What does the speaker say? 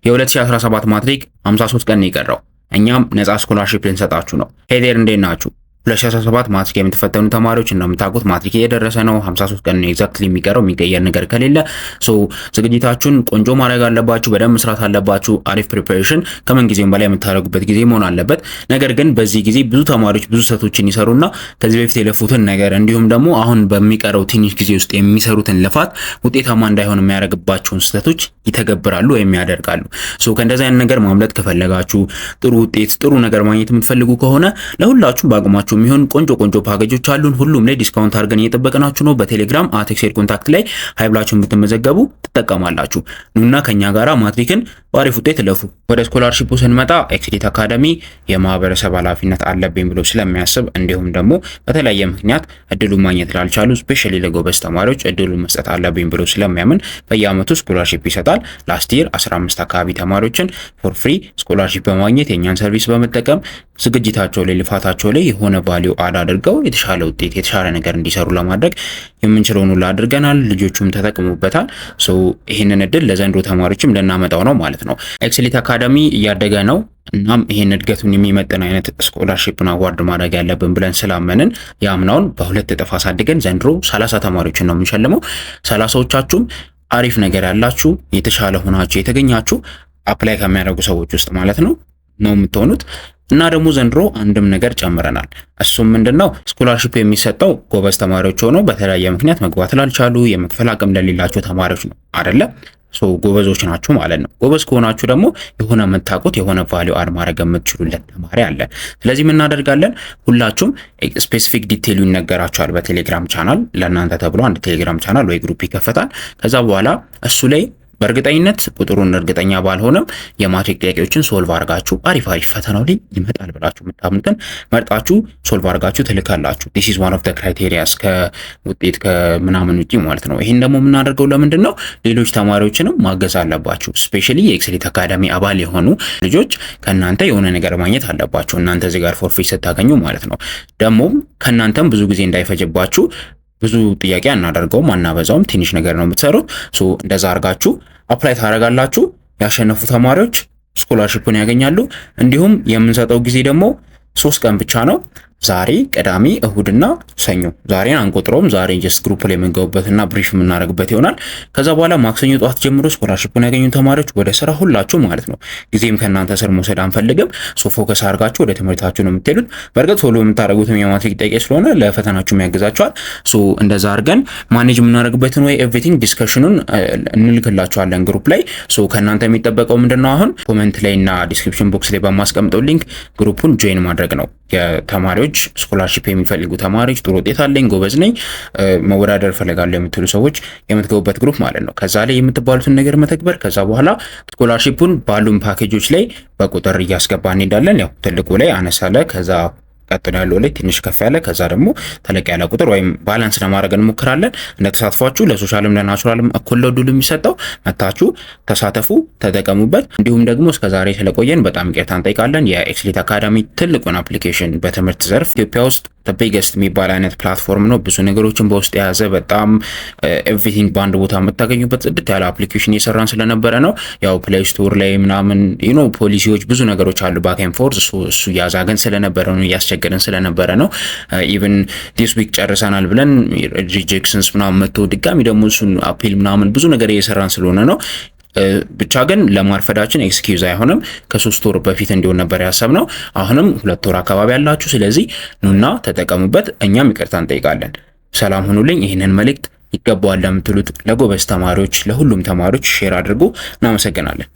የ2017 ማትሪክ 53 ቀን ይቀረው። እኛም ነፃ ስኮላርሺፕ ልንሰጣችሁ ነው። ሄዴር እንዴት ናችሁ? 2017 ማትሪክ የምትፈተኑ ተማሪዎች እንደምታውቁት ማትሪክ እየደረሰ ነው። 53 ቀን ኤግዛክትሊ የሚቀረው የሚቀየር ነገር ከሌለ ዝግጅታችሁን ቆንጆ ማድረግ አለባችሁ። በደንብ መስራት አለባችሁ። አሪፍ ፕሪፓሬሽን ከምን ጊዜም በላይ የምታደርጉበት ጊዜ መሆን አለበት። ነገር ግን በዚህ ጊዜ ብዙ ተማሪዎች ብዙ ስህተቶችን ይሰሩና ከዚህ በፊት የለፉትን ነገር እንዲሁም ደግሞ አሁን በሚቀረው ትንሽ ጊዜ ውስጥ የሚሰሩትን ልፋት ውጤታማ እንዳይሆን የሚያደርግባቸውን ስህተቶች ይተገብራሉ ወይም ያደርጋሉ። ከእንደዚህ አይነት ነገር ማምለጥ ከፈለጋችሁ ጥሩ ውጤት ጥሩ ነገር ማግኘት የምትፈልጉ ከሆነ ለሁላችሁም በአቅማችሁ የሚሆን ቆንጆ ፓኬጆች አሉን። ሁሉም ላይ ዲስካውንት አድርገን እየጠበቅናችሁ ነው። በቴሌግራም @ኤክሴል ኮንታክት ላይ ሃይብላችሁን ብትመዘገቡ ትጠቀማላችሁ። ኑና ከኛ ጋራ ማትሪክን በአሪፍ ውጤት ለፉ። ወደ ስኮላርሺፑ ስንመጣ ኤክስሌት አካዳሚ የማህበረሰብ ኃላፊነት አለብኝ ብሎ ስለሚያስብ እንዲሁም ደግሞ በተለያየ ምክንያት እድሉን ማግኘት ላልቻሉ ስፔሻሊ ለጎበዝ ተማሪዎች እድሉን መስጠት አለብኝ ብሎ ስለሚያምን በየአመቱ ስኮላርሺፕ ይሰጣል። ላስት ይር 15 አካባቢ ተማሪዎችን ፎር ፍሪ ስኮላርሺፕ በማግኘት የኛን ሰርቪስ በመጠቀም ዝግጅታቸው ላይ ልፋታቸው ላይ የሆነ ቫልዩ አድ አድርገው የተሻለ ውጤት የተሻለ ነገር እንዲሰሩ ለማድረግ የምንችለውን ሁሉ አድርገናል። ልጆቹም ተጠቅሙበታል። ይህንን እድል ለዘንድሮ ተማሪዎችም ልናመጣው ነው ማለት ነው። ኤክስሌት አካዳሚ እያደገ ነው። እናም ይሄን እድገቱን የሚመጥን አይነት ስኮላርሺፕን አዋርድ ማድረግ ያለብን ብለን ስላመንን ያምናውን በሁለት እጥፍ አሳድገን ዘንድሮ 30 ተማሪዎችን ነው የምንሸልመው። 30ዎቻችሁም አሪፍ ነገር ያላችሁ የተሻለ ሆናችሁ የተገኛችሁ አፕላይ ከሚያደርጉ ሰዎች ውስጥ ማለት ነው የምትሆኑት። እና ደግሞ ዘንድሮ አንድም ነገር ጨምረናል። እሱም ምንድነው ስኮላርሺፕ የሚሰጠው ጎበዝ ተማሪዎች ሆነው በተለያየ ምክንያት መግባት ላልቻሉ የመክፈል አቅም ለሌላቸው ተማሪዎች ነው አይደለ? ጎበዞች ናችሁ ማለት ነው። ጎበዝ ከሆናችሁ ደግሞ የሆነ የምታውቁት የሆነ ቫልዩ አድ ማድረግ የምትችሉለት ተማሪ አለ። ስለዚህ ምን እናደርጋለን? ሁላችሁም ስፔሲፊክ ዲቴይሉ ይነገራችኋል በቴሌግራም ቻናል። ለእናንተ ተብሎ አንድ ቴሌግራም ቻናል ወይ ግሩፕ ይከፈታል። ከዛ በኋላ እሱ ላይ በእርግጠኝነት ቁጥሩን እርግጠኛ ባልሆነም የማትሪክ ጥያቄዎችን ሶልቭ አድርጋችሁ አሪፍ ፈተናው ላይ ይመጣል ብላችሁ የምታምኑትን መርጣችሁ ሶልቭ አድርጋችሁ ትልካላችሁ። this is one of the criteria ከውጤት ከምናምን ውጪ ማለት ነው። ይሄን ደግሞ የምናደርገው ለምንድን ነው? ሌሎች ተማሪዎችንም ማገዝ አለባችሁ። ስፔሻሊ የኤክስሌት አካዳሚ አባል የሆኑ ልጆች ከእናንተ የሆነ ነገር ማግኘት አለባችሁ። እናንተ እዚህ ጋር ፎር ፍሪ ስታገኙ ማለት ነው። ደግሞ ከእናንተም ብዙ ጊዜ እንዳይፈጅባችሁ ብዙ ጥያቄ አናደርገውም አናበዛውም። ትንሽ ነገር ነው የምትሰሩት። እንደዛ አድርጋችሁ አፕላይ ታደርጋላችሁ። ያሸነፉ ተማሪዎች ስኮላርሺፑን ያገኛሉ። እንዲሁም የምንሰጠው ጊዜ ደግሞ 3 ቀን ብቻ ነው። ዛሬ፣ ቅዳሜ፣ እሁድና ሰኞ። ዛሬን አንቆጥረውም። ዛሬ ጀስት ግሩፕ ላይ የምንገቡበትና ብሪፍ የምናደርግበት ይሆናል። ከዛ በኋላ ማክሰኞ ጠዋት ጀምሮ ስኮላርሺፑን ያገኙ ተማሪዎች ወደ ስራ ሁላችሁ ማለት ነው። ጊዜም ከእናንተ ስር መውሰድ አንፈልግም። ፎከስ አድርጋችሁ ወደ ትምህርታችሁ ነው የምትሄዱት። በእርግጥ ቶሎ የምታደርጉትም የማትሪክ ጥያቄ ስለሆነ ለፈተናችሁም ያግዛችኋል። እንደዛ አድርገን ማኔጅ የምናደርግበትን ወይ ኤቭሪቲንግ ዲስከሽኑን እንልክላችኋለን ግሩፕ ላይ። ከእናንተ የሚጠበቀው ምንድነው? አሁን ኮሜንት ላይ እና ዲስክሪፕሽን ቦክስ ላይ በማስቀምጠው ሊንክ ግሩፑን ጆይን ማድረግ ነው። የተማሪዎች ስኮላርሺፕ የሚፈልጉ ተማሪዎች ጥሩ ውጤት አለኝ ጎበዝ ነኝ መወዳደር ፈልጋለሁ የምትሉ ሰዎች የምትገቡበት ግሩፕ ማለት ነው። ከዛ ላይ የምትባሉትን ነገር መተግበር። ከዛ በኋላ ስኮላርሺፑን ባሉን ፓኬጆች ላይ በቁጥር እያስገባ እንሄዳለን። ያው ትልቁ ላይ አነሳለ ከዛ ቀጥሎ ያለው ላይ ትንሽ ከፍ ያለ ከዛ ደግሞ ተለቅ ያለ ቁጥር ወይም ባላንስ ለማድረግ እንሞክራለን። እንደተሳትፏችሁ ለሶሻልም ለናቹራልም እኩል ነው ድሉ የሚሰጠው። መታችሁ ተሳተፉ፣ ተጠቀሙበት። እንዲሁም ደግሞ እስከዛሬ ስለቆየን በጣም ይቅርታ እንጠይቃለን። የኤክስሌት አካዳሚ ትልቁን አፕሊኬሽን በትምህርት ዘርፍ ኢትዮጵያ ውስጥ ቢገስት የሚባል አይነት ፕላትፎርም ነው። ብዙ ነገሮችን በውስጥ የያዘ በጣም ኤቭሪቲንግ በአንድ ቦታ የምታገኙበት ጽድት ያለ አፕሊኬሽን እየሰራን ስለነበረ ነው። ያው ፕሌይ ስቶር ላይ ምናምን ፖሊሲዎች ብዙ ነገሮች አሉ ባክ ኤንድ ፎርዝ። እሱ ያዛገን ስለነበረ ነው እያስቸገረን ስለነበረ ነው። ኢቭን ዲስ ዊክ ጨርሰናል ብለን ሪጀክሽንስ ምናምን መጥቶ ድጋሚ ደግሞ እሱን አፒል ምናምን ብዙ ነገር እየሰራን ስለሆነ ነው። ብቻ ግን ለማርፈዳችን ኤክስኪዩዝ አይሆንም። ከ3 ወር በፊት እንዲሆን ነበር ያሰብነው። አሁንም 2 ወር አካባቢ ያላችሁ። ስለዚህ ኑና ተጠቀሙበት። እኛም ይቅርታ እንጠይቃለን። ሰላም ሁኑልኝ። ይህንን መልእክት ይገባዋል ለምትሉት ለጎበዝ ተማሪዎች ለሁሉም ተማሪዎች ሼር አድርጉ። እናመሰግናለን።